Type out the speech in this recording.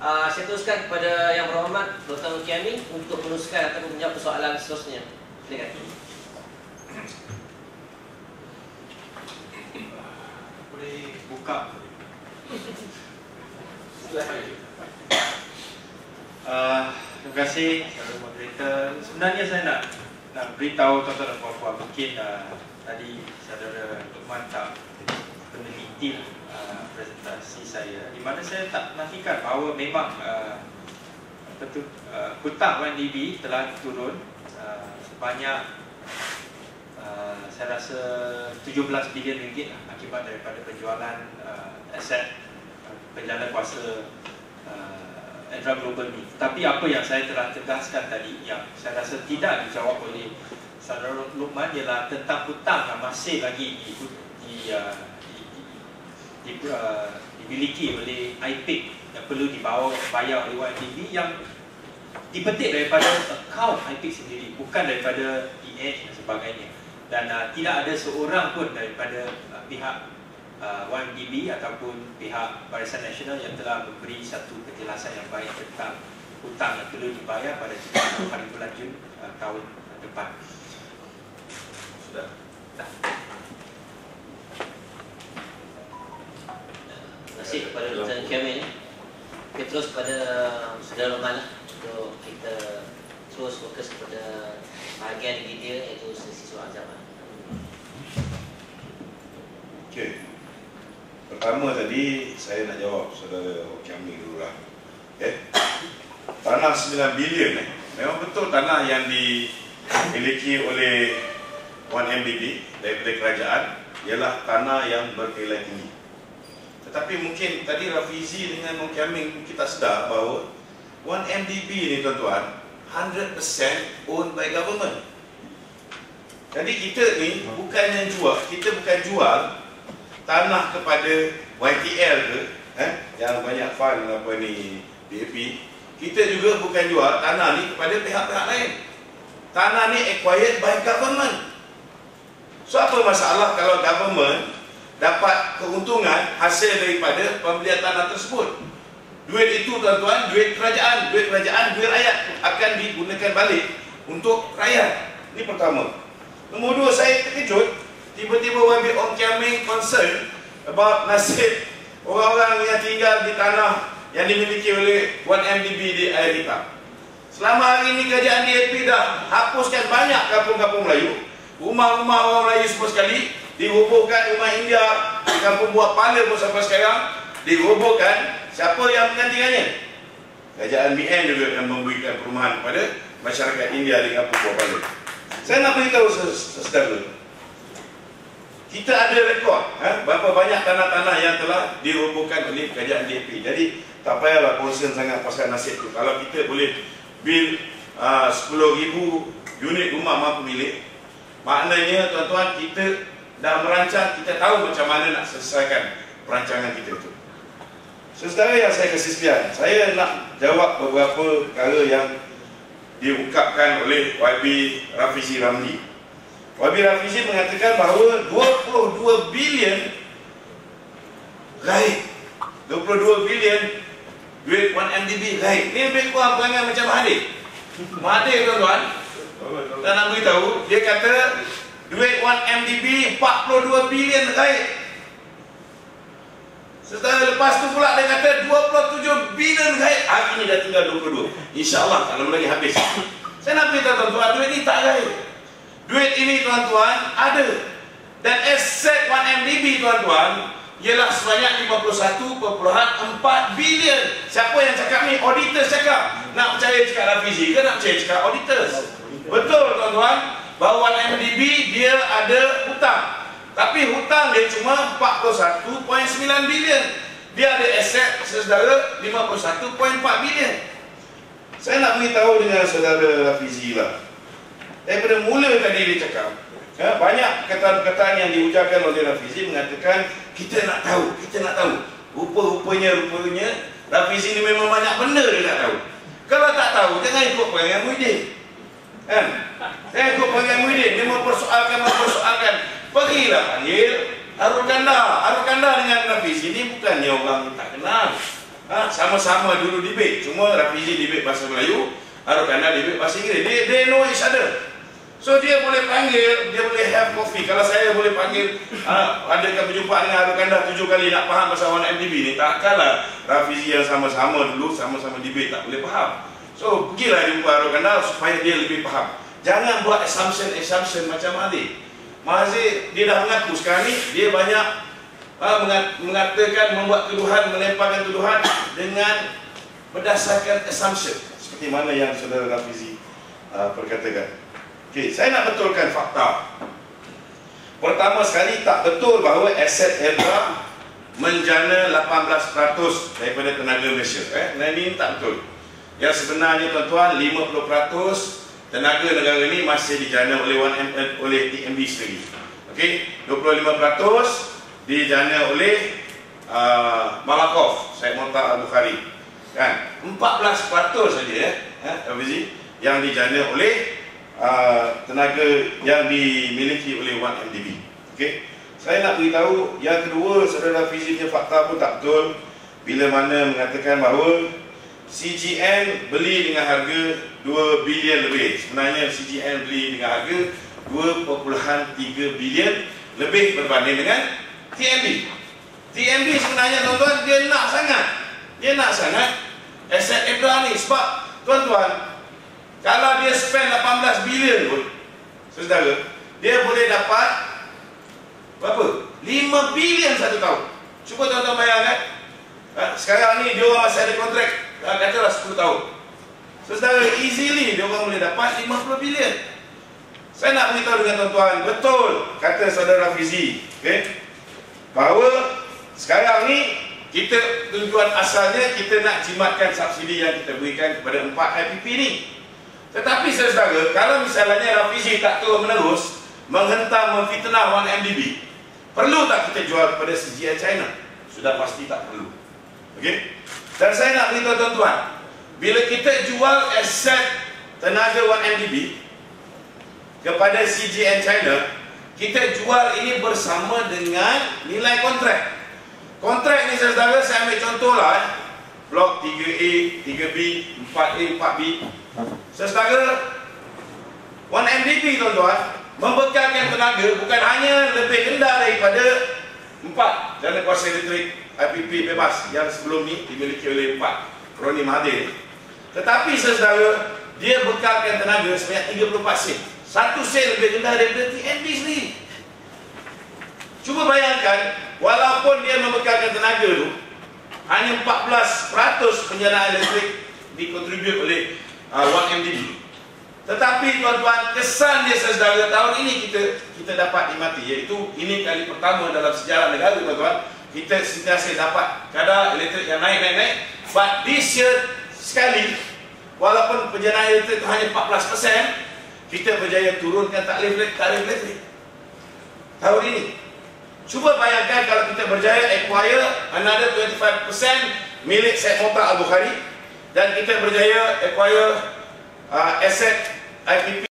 Saya teruskan kepada Yang Berhormat Dr. Kiani untuk meneruskan atau menjawab persoalan seterusnya. Silakan. Boleh buka. Terima kasih kepada moderator. Sebenarnya saya nak beritahu tuan-tuan dan puan-puan, mungkin tadi saudara Luqman tak meneliti presentasi saya, di mana saya tak nafikan bahawa memang hutang YNDB telah turun sebanyak saya rasa 17 bilion ringgit akibat daripada penjualan aset penjana kuasa Edra Global ni. Tapi apa yang saya telah tegaskan tadi, yang saya rasa tidak dijawab oleh saudara Luqman, ialah tentang hutang yang masih lagi dimiliki oleh IPIC yang perlu bayar oleh YNDB, yang dipetik daripada akaun IPIC sendiri, bukan daripada EH dan sebagainya. Dan tidak ada seorang pun daripada pihak YNDB ataupun pihak Barisan Nasional yang telah memberi satu penjelasan yang baik tentang hutang yang perlu dibayar pada hari bulan Jun tahun depan. Sudah. Terima kasih kepada Dr. Kiani. Kita terus kepada Saudara Luqman untuk kita terus fokus kepada bahagian media, iaitu sesi soal jawab. Okey. Pertama tadi saya nak jawab saudara Kiani dulu lah. Okay. Tanah 9 bilion memang betul tanah yang dimiliki oleh 1MDB daripada kerajaan ialah tanah yang bernilai tinggi. Tetapi mungkin tadi Rafizi dengan Nur Kiamin kita sedar bahawa 1MDB ni tuan-tuan 100% owned by government. Jadi kita ni bukannya jual, kita bukan jual tanah kepada YTL ke, yang banyak fund apa ni DAP. Kita juga bukan jual tanah ni kepada pihak-pihak lain. Tanah ni acquired by government. So apa masalah kalau government dapat keuntungan hasil daripada pembelian tanah tersebut? Duit itu tuan-tuan, duit kerajaan, duit rakyat akan digunakan balik untuk rakyat. Ini pertama. Nombor dua, saya terkejut tiba-tiba YB Ong Kiamin concern about nasib orang-orang yang tinggal di tanah yang dimiliki oleh 1MDB di Air Hitam. Selama hari ini kerajaan DAP dah hapuskan banyak kampung-kampung Melayu. Rumah-rumah orang Melayu semua sekali dirobohkan, rumah India di kampung Buah Pala pun sampai sekarang dirobohkan. Siapa yang menggantikannya? Kerajaan BN juga yang memberikan perumahan kepada masyarakat India di kampung Buah Pala. Saya nak beritahu saudara, kita ada rekod berapa banyak tanah-tanah yang telah dirobohkan oleh kerajaan DAP. Jadi tak payahlah concern sangat pasal nasib tu. Kalau kita boleh build 10,000 unit rumah mampu milik, maknanya tuan-tuan kita dah merancang, kita tahu macam mana nak selesaikan perancangan kita tu. Saudara yang saya kasih sekalian, saya nak jawab beberapa perkara yang diungkapkan oleh YB Rafizi Ramli. YB Rafizi mengatakan bahawa 22 bilion gaib, 22 bilion duit 1MDB gaib. Ini lebih kurang perangai macam Mahathir. Mahathir tuan-tuan, dan nak beritahu, dia kata duit 1MDB 42 bilion gaib. Setelah lepas tu pula dia kata 27 bilion gaib. Hari ini dah tinggal 22. InsyaAllah tak lama lagi habis. Saya nak beritahu tuan-tuan, duit ni tak gaib. Duit ini tuan-tuan ada. Dan aset 1MDB tuan-tuan ialah sebanyak 51.4 bilion. Siapa yang cakap ni? Auditors cakap. Nak percaya cakap Rafizi ke nak percaya cakap auditors? Betul tuan-tuan, bahawa 1MDB dia ada hutang. Tapi hutang dia cuma 41.9 bilion. Dia ada aset saudara 51.4 bilion. Saya nak beritahu dengan saudara Rafizi lah. Daripada mula tadi dia cakap, banyak perkataan-perkataan yang diucapkan oleh Rafizi mengatakan kita nak tahu. Rupa-rupanya Rafizi ni memang banyak benda dia nak tahu. Kalau tak tahu, jangan ikut perangai Muhyiddin. Jangan ikut perangai Muhyiddin. Dia mempersoalkan. Pergilah panggil Arukanda dengan Rafizi ni bukannya orang tak kenal. Sama-sama dulu debate. Cuma Rafizi debate bahasa Melayu, Arokanda debate bahasa Inggeris. They know each other. So dia boleh panggil, dia boleh have coffee. Kalau saya boleh panggil, adakan perjumpaan dengan Arokanda 7 kali nak faham pasal 1MDB ni, takkanlah Rafizi yang sama-sama dulu, sama-sama debate tak boleh faham. So pergilah jumpa Arokanda supaya dia lebih faham. Jangan buat assumption macam Mahathir. Mahathir dia dah mengaku sekarang ni, dia banyak mengatakan, membuat tuduhan, melemparkan tuduhan dengan berdasarkan assumption, seperti mana yang saudara Rafizi perkatakan. Okey, saya nak betulkan fakta. Pertama sekali, tak betul bahawa aset Edra menjana 18% daripada tenaga Malaysia. Ini tak betul. Yang sebenarnya tuan-tuan, 50% tenaga negara ini masih dijana oleh TMB sendiri. Okey, 25% dijana oleh Malakov, Syed Monta Al-Bukhari. Kan? 14% saja yang dijana oleh tenaga yang dimiliki oleh 1MDB. Okey. Saya nak beritahu yang kedua, saudara Rafizi punya fakta pun tak betul bila mana mengatakan bahawa CGN beli dengan harga 2 bilion lebih. Sebenarnya CGN beli dengan harga 2.3 bilion lebih berbanding dengan TMB. TMB sebenarnya tuan-tuan, dia nak sangat aset Edra ni, sebab tuan-tuan, kalau dia spend 18 bilion pun, saudara, dia boleh dapat berapa? 5 bilion satu tahun. Cuba tuan-tuan bayangkan. Sekarang ni dia orang masih ada kontrak, katalah 10 tahun. Saudara, easily dia orang boleh dapat 50 bilion. Saya nak beritahu dengan tuan-tuan, betul kata saudara Rafizi, bahawa sekarang ni kita, tujuan asalnya kita nak jimatkan subsidi yang kita berikan kepada 4 IPP ni. Tetapi saudara, kalau misalnya Rafizi tak terus menerus menghentam, memfitnah 1MDB, perlu tak kita jual kepada CGN China? Sudah pasti tak perlu. Okey? Dan saya nak beritahu tuan-tuan, bila kita jual aset tenaga 1MDB kepada CGN China, kita jual ini bersama dengan nilai kontrak. Kontrak ni saudara, saya ambil contohlah, blok 3A, 3B, 4A, 4B. Saudara, 1MDB tuan-tuan membekalkan tenaga bukan hanya lebih rendah daripada 4 jana kuasa elektrik IPP bebas yang sebelum ni dimiliki oleh 4 kroni Mahathir, tetapi saudara, dia bekalkan tenaga sebanyak 34 sen. 1 sen lebih rendah daripada TMB sendiri. Cuba bayangkan, walaupun dia membekalkan tenaga tu hanya 14% penjanaan elektrik dikontribut oleh 1MDB, tetapi tuan-tuan, kesan dia saudara tahun ini kita dapat nikmati, iaitu ini kali pertama dalam sejarah negara tuan-tuan kita sentiasa dapat kadar elektrik yang naik. But this year sekali, walaupun penjanaan elektrik itu hanya 14%, kita berjaya turunkan tarif elektrik tahun ini. Cuba bayangkan kalau kita berjaya acquire another 25% milik Syed Monta Al-Bukhari, dan kita berjaya acquire aset IPP